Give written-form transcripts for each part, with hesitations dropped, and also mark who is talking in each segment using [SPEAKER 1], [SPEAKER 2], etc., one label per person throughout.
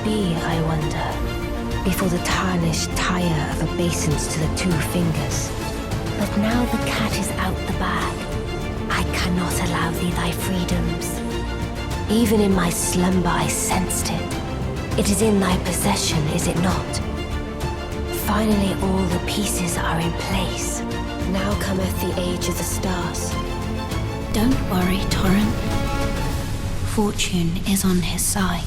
[SPEAKER 1] be, I wonder, before the tarnished tire of obeisance to the 2 fingers. But now the cat is out the bag. I cannot allow thee thy freedoms. Even in my slumber I sensed it. It is in thy possession, is it not? Finally all the pieces are in place. Now cometh the age of the stars.
[SPEAKER 2] Don't worry, Torrent. Fortune is on his side.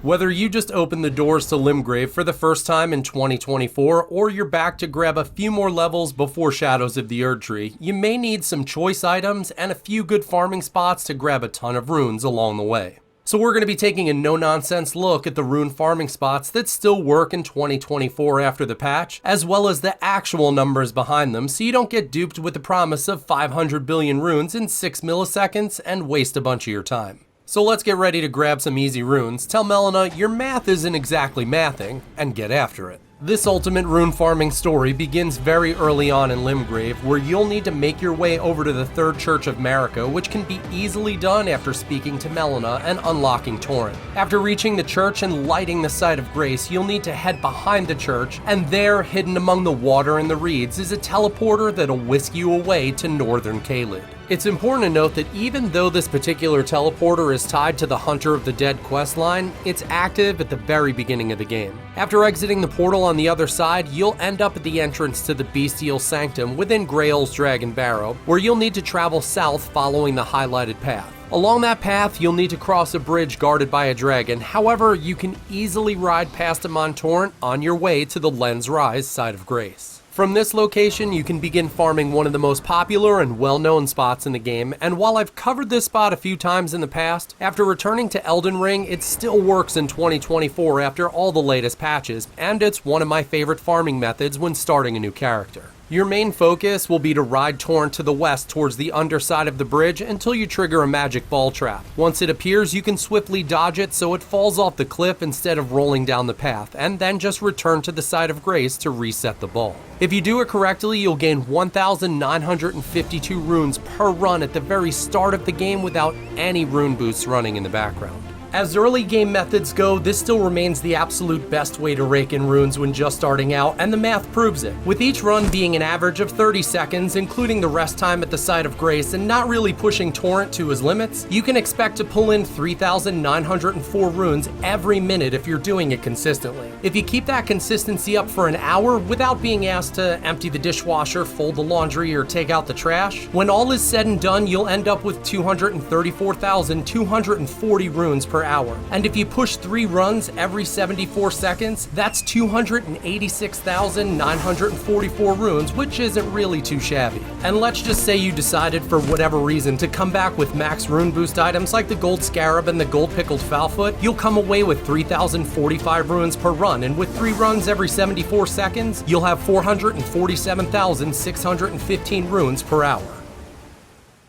[SPEAKER 3] Whether you just opened the doors to Limgrave for the first time in 2024, or you're back to grab a few more levels before Shadows of the Erdtree, you may need some choice items and a few good farming spots to grab a ton of runes along the way. So we're going to be taking a no-nonsense look at the rune farming spots that still work in 2024 after the patch, as well as the actual numbers behind them, so you don't get duped with the promise of 500 billion runes in 6 milliseconds and waste a bunch of your time. So let's get ready to grab some easy runes, tell Melina your math isn't exactly mathing, and get after it. This ultimate rune farming story begins very early on in Limgrave, where you'll need to make your way over to the Third Church of Marika, which can be easily done after speaking to Melina and unlocking Torrent. After reaching the church and lighting the Site of Grace, you'll need to head behind the church, and there, hidden among the water and the reeds, is a teleporter that'll whisk you away to northern Caelid. It's important to note that even though this particular teleporter is tied to the Hunter of the Dead questline, it's active at the very beginning of the game. After exiting the portal on the other side, you'll end up at the entrance to the Bestial Sanctum within Greyoll's Dragon Barrow, where you'll need to travel south following the highlighted path. Along that path, you'll need to cross a bridge guarded by a dragon. However, you can easily ride past him on Torrent on your way to the Lens Rise Site of Grace. From this location, you can begin farming one of the most popular and well-known spots in the game, and while I've covered this spot a few times in the past, after returning to Elden Ring, it still works in 2024 after all the latest patches, and it's one of my favorite farming methods when starting a new character. Your main focus will be to ride Torrent to the west towards the underside of the bridge until you trigger a magic ball trap. Once it appears, you can swiftly dodge it so it falls off the cliff instead of rolling down the path, and then just return to the Site of Grace to reset the ball. If you do it correctly, you'll gain 1,952 runes per run at the very start of the game without any rune boosts running in the background. As early game methods go, this still remains the absolute best way to rake in runes when just starting out, and the math proves it. With each run being an average of 30 seconds, including the rest time at the Site of Grace, and not really pushing Torrent to his limits, you can expect to pull in 3,904 runes every minute if you're doing it consistently. If you keep that consistency up for an hour without being asked to empty the dishwasher, fold the laundry, or take out the trash, when all is said and done, you'll end up with 234,240 runes per hour. And if you push 3 runs every 74 seconds, that's 286,944 runes, which isn't really too shabby. And let's just say you decided for whatever reason to come back with max rune boost items like the gold scarab and the gold pickled foulfoot, you'll come away with 3,045 runes per run, and with 3 runs every 74 seconds, you'll have 447,615 runes per hour.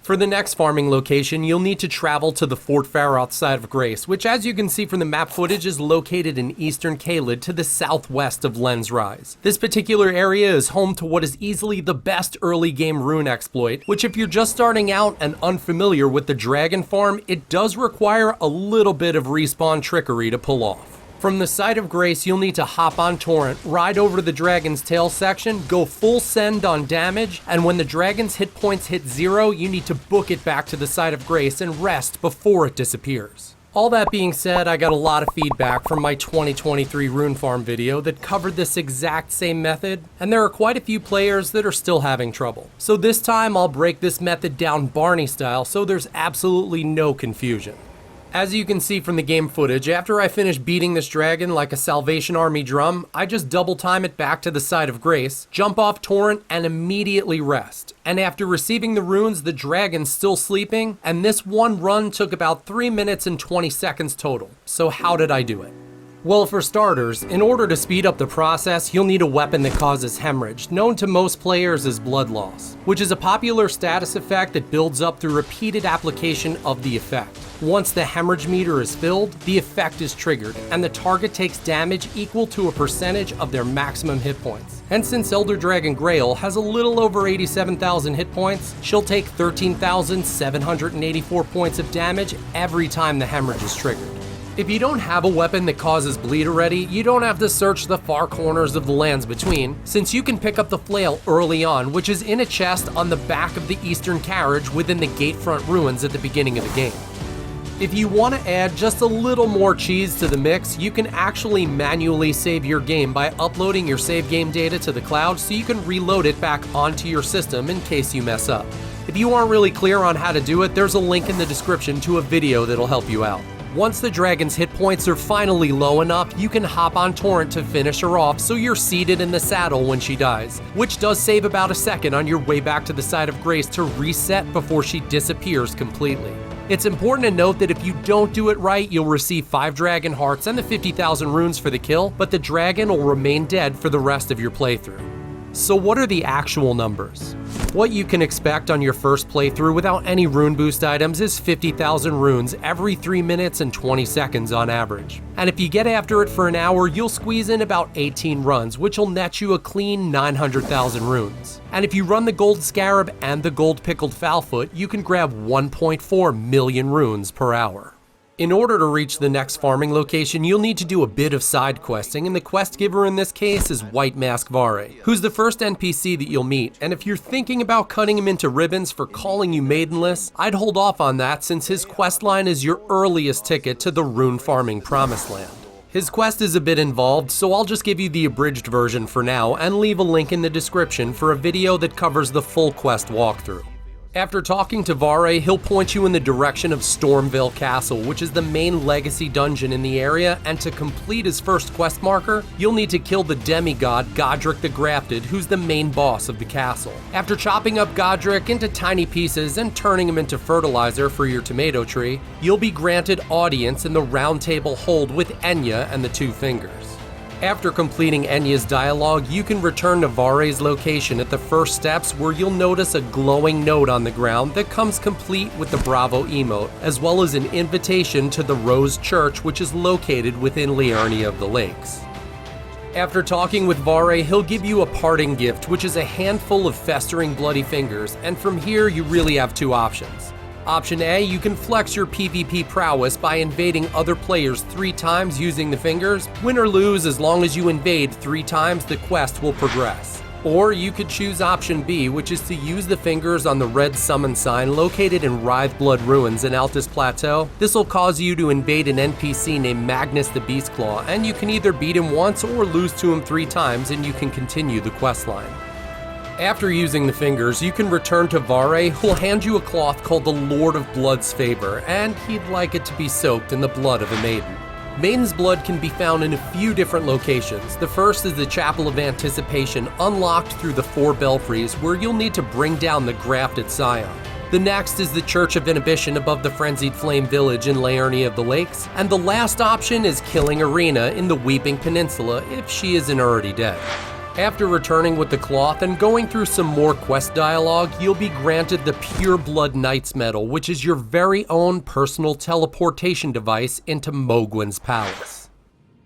[SPEAKER 3] For the next farming location, you'll need to travel to the Fort Faroth Site of Grace, which, as you can see from the map footage, is located in eastern Caelid to the southwest of Lens Rise. This particular area is home to what is easily the best early game rune exploit, which if you're just starting out and unfamiliar with the Dragon Farm, it does require a little bit of respawn trickery to pull off. From the Site of Grace, you'll need to hop on Torrent, ride over to the Dragon's Tail section, go full send on damage, and when the Dragon's hit points hit 0, you need to book it back to the Site of Grace and rest before it disappears. All that being said, I got a lot of feedback from my 2023 Rune Farm video that covered this exact same method, and there are quite a few players that are still having trouble. So this time I'll break this method down Barney style so there's absolutely no confusion. As you can see from the game footage, after I finish beating this dragon like a Salvation Army drum, I just double time it back to the Site of Grace, jump off Torrent, and immediately rest. And after receiving the runes, the dragon's still sleeping, and this one run took about 3 minutes and 20 seconds total. So how did I do it? Well, for starters, in order to speed up the process, you'll need a weapon that causes hemorrhage, known to most players as blood loss, which is a popular status effect that builds up through repeated application of the effect. Once the hemorrhage meter is filled, the effect is triggered, and the target takes damage equal to a percentage of their maximum hit points. And since Elder Dragon Greyoll has a little over 87,000 hit points, she'll take 13,784 points of damage every time the hemorrhage is triggered. If you don't have a weapon that causes bleed already, you don't have to search the far corners of the lands between, since you can pick up the flail early on, which is in a chest on the back of the eastern carriage within the gatefront ruins at the beginning of the game. If you want to add just a little more cheese to the mix, you can actually manually save your game by uploading your save game data to the cloud so you can reload it back onto your system in case you mess up. If you aren't really clear on how to do it, there's a link in the description to a video that'll help you out. Once the dragon's hit points are finally low enough, you can hop on Torrent to finish her off so you're seated in the saddle when she dies, which does save about a second on your way back to the side of grace to reset before she disappears completely. It's important to note that if you don't do it right, you'll receive 5 dragon hearts and the 50,000 runes for the kill, but the dragon will remain dead for the rest of your playthrough. So what are the actual numbers? What you can expect on your first playthrough without any rune boost items is 50,000 runes every 3 minutes and 20 seconds on average. And if you get after it for an hour, you'll squeeze in about 18 runs, which will net you a clean 900,000 runes. And if you run the gold scarab and the gold pickled fowlfoot, you can grab 1.4 million runes per hour. In order to reach the next farming location, you'll need to do a bit of side questing, and the quest giver in this case is White Mask Varré, who's the first NPC that you'll meet, and if you're thinking about cutting him into ribbons for calling you maidenless, I'd hold off on that since his questline is your earliest ticket to the Rune Farming Promised Land. His quest is a bit involved, so I'll just give you the abridged version for now and leave a link in the description for a video that covers the full quest walkthrough. After talking to Varré, he'll point you in the direction of Stormvale Castle, which is the main legacy dungeon in the area, and to complete his first quest marker, you'll need to kill the demigod Godric the Grafted, who's the main boss of the castle. After chopping up Godric into tiny pieces and turning him into fertilizer for your tomato tree, you'll be granted audience in the Round Table Hold with Enya and the Two Fingers. After completing Enya's dialogue, you can return to Varré's location at the first steps where you'll notice a glowing note on the ground that comes complete with the Bravo emote, as well as an invitation to the Rose Church, which is located within Liurnia of the Lakes. After talking with Varré, he'll give you a parting gift, which is a handful of festering bloody fingers, and from here you really have 2 options. Option A, you can flex your PvP prowess by invading other players 3 times using the fingers. Win or lose, as long as you invade 3 times, the quest will progress. Or you could choose option B, which is to use the fingers on the red summon sign located in Writhe-Blood Ruins in Altus Plateau. This will cause you to invade an NPC named Magnus the Beastclaw, and you can either beat him once or lose to him 3 times and you can continue the questline. After using the fingers, you can return to Varré, who'll hand you a cloth called the Lord of Blood's Favor, and he'd like it to be soaked in the blood of a maiden. Maiden's blood can be found in a few different locations. The first is the Chapel of Anticipation, unlocked through the 4 belfries, where you'll need to bring down the grafted scion. The next is the Church of Inhibition above the Frenzied Flame Village in Liurnia of the Lakes, and the last option is killing Irina in the Weeping Peninsula if she isn't already dead. After returning with the cloth and going through some more quest dialogue, you'll be granted the Pure Blood Knight's Medal, which is your very own personal teleportation device into Mohgwyn's palace.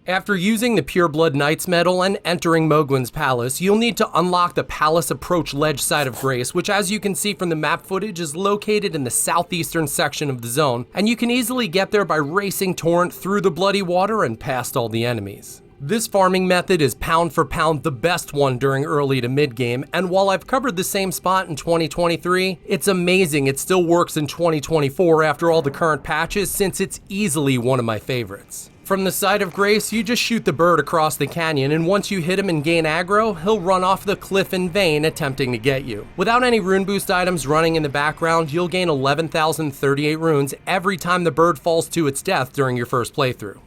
[SPEAKER 3] After using the Pure Blood Knight's Medal and entering Mohgwyn's palace, you'll need to unlock the Palace Approach Ledge Side of Grace, which, as you can see from the map footage, is located in the southeastern section of the zone, and you can easily get there by racing Torrent through the bloody water and past all the enemies. This farming method is pound for pound the best one during early to mid game, and while I've covered the same spot in 2023, it's amazing it still works in 2024 after all the current patches, since it's easily one of my favorites. From the side of Grace, you just shoot the bird across the canyon, and once you hit him and gain aggro, he'll run off the cliff in vain attempting to get you. Without any rune boost items running in the background, you'll gain 11,038 runes every time the bird falls to its death during your first playthrough.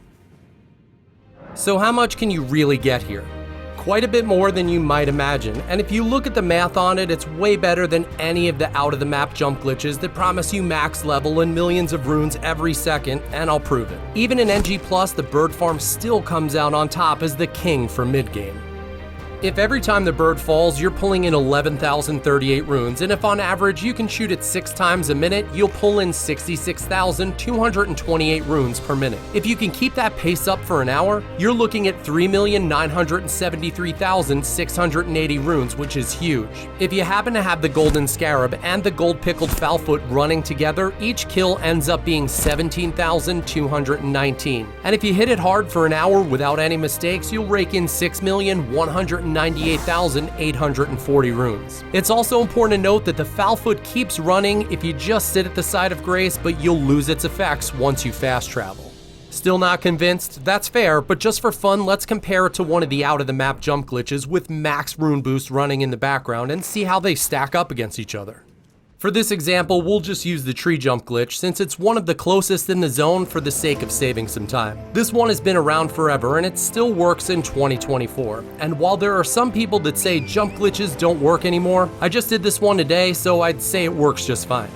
[SPEAKER 3] So how much can you really get here? Quite a bit more than you might imagine, and if you look at the math on it, it's way better than any of the out-of-the-map jump glitches that promise you max level and millions of runes every second, and I'll prove it. Even in NG+, the bird farm still comes out on top as the king for mid-game. If every time the bird falls you're pulling in 11,038 runes, and if on average you can shoot it 6 times a minute, you'll pull in 66,228 runes per minute. If you can keep that pace up for an hour, you're looking at 3,973,680 runes, which is huge. If you happen to have the golden scarab and the gold pickled foulfoot running together, each kill ends up being 17,219. And if you hit it hard for an hour without any mistakes, you'll rake in 6,198,840 runes. It's also important to note that the foulfoot keeps running if you just sit at the side of grace, but you'll lose its effects once you fast travel. Still not convinced? That's fair, but just for fun, let's compare it to one of the out-of-the-map jump glitches with max rune boost running in the background and see how they stack up against each other. For this example, we'll just use the tree jump glitch since it's one of the closest in the zone for the sake of saving some time. This one has been around forever and it still works in 2024. And while there are some people that say jump glitches don't work anymore, I just did this one today, so I'd say it works just fine.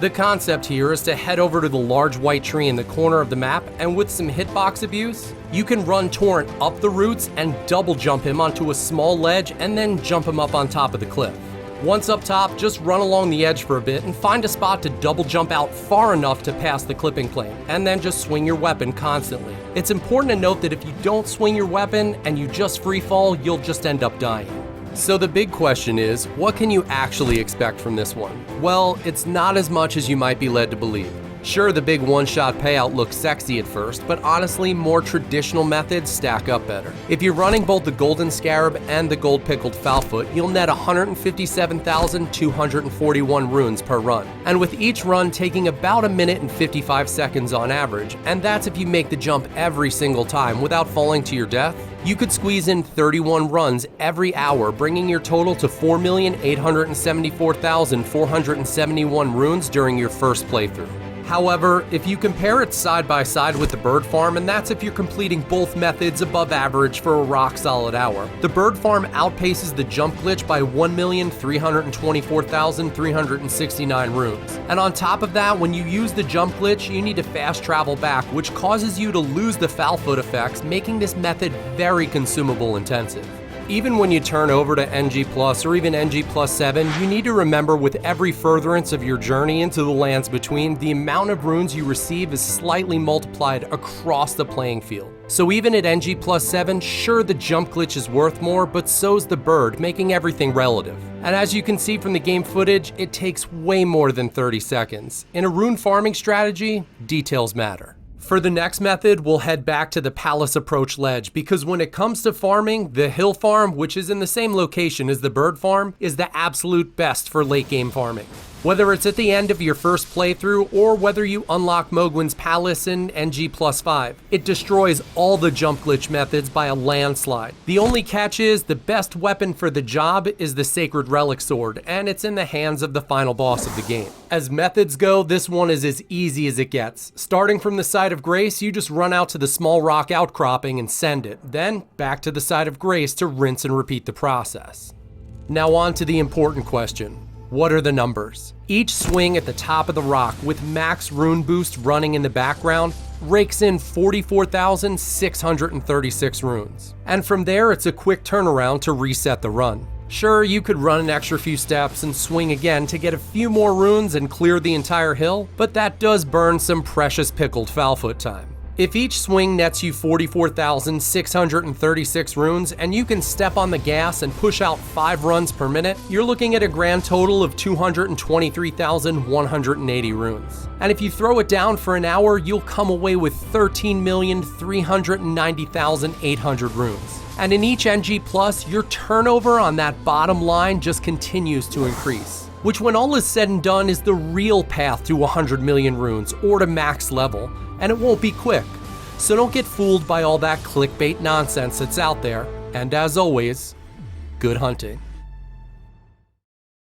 [SPEAKER 3] The concept here is to head over to the large white tree in the corner of the map, and with some hitbox abuse, you can run Torrent up the roots and double jump him onto a small ledge and then jump him up on top of the cliff. Once up top, just run along the edge for a bit and find a spot to double jump out far enough to pass the clipping plane, and then just swing your weapon constantly. It's important to note that if you don't swing your weapon and you just free fall, you'll just end up dying. So the big question is, what can you actually expect from this one? Well, it's not as much as you might be led to believe. Sure, the big one-shot payout looks sexy at first, but honestly, more traditional methods stack up better. If you're running both the golden scarab and the gold pickled foulfoot, you'll net 157,241 runes per run, and with each run taking about 1 minute and 55 seconds on average, and that's if you make the jump every single time without falling to your death, you could squeeze in 31 runs every hour, bringing your total to 4,874,471 runes during your first playthrough. However, if you compare it side by side with the bird farm, and that's if you're completing both methods above average for a rock solid hour, the bird farm outpaces the jump glitch by 1,324,369 runes. And on top of that, when you use the jump glitch, you need to fast travel back, which causes you to lose the foulfoot effects, making this method very consumable intensive. Even when you turn over to NG Plus or even NG Plus 7, you need to remember with every furtherance of your journey into the lands between, the amount of runes you receive is slightly multiplied across the playing field. So even at NG Plus 7, sure the jump glitch is worth more, but so's the bird, making everything relative. And as you can see from the game footage, it takes way more than 30 seconds. In a rune farming strategy, details matter. For the next method, we'll head back to the Palace Approach Ledge, because when it comes to farming, the Hill Farm, which is in the same location as the Bird Farm, is the absolute best for late game farming. Whether it's at the end of your first playthrough or whether you unlock Mohgwyn's Palace in NG Plus 5, it destroys all the jump glitch methods by a landslide. The only catch is the best weapon for the job is the Sacred Relic Sword, and it's in the hands of the final boss of the game. As methods go, this one is as easy as it gets. Starting from the side of Grace, you just run out to the small rock outcropping and send it, then back to the side of Grace to rinse and repeat the process. Now on to the important question. What are the numbers? Each swing at the top of the rock with max rune boost running in the background rakes in 44,636 runes. And from there, it's a quick turnaround to reset the run. Sure, you could run an extra few steps and swing again to get a few more runes and clear the entire hill, but that does burn some precious pickled foulfoot time. If each swing nets you 44,636 runes and you can step on the gas and push out 5 runs per minute, you're looking at a grand total of 223,180 runes. And if you throw it down for an hour, you'll come away with 13,390,800 runes. And in each NG Plus, your turnover on that bottom line just continues to increase, which when all is said and done is the real path to 100 million runes or to max level, and it won't be quick. So don't get fooled by all that clickbait nonsense that's out there, and as always, good hunting.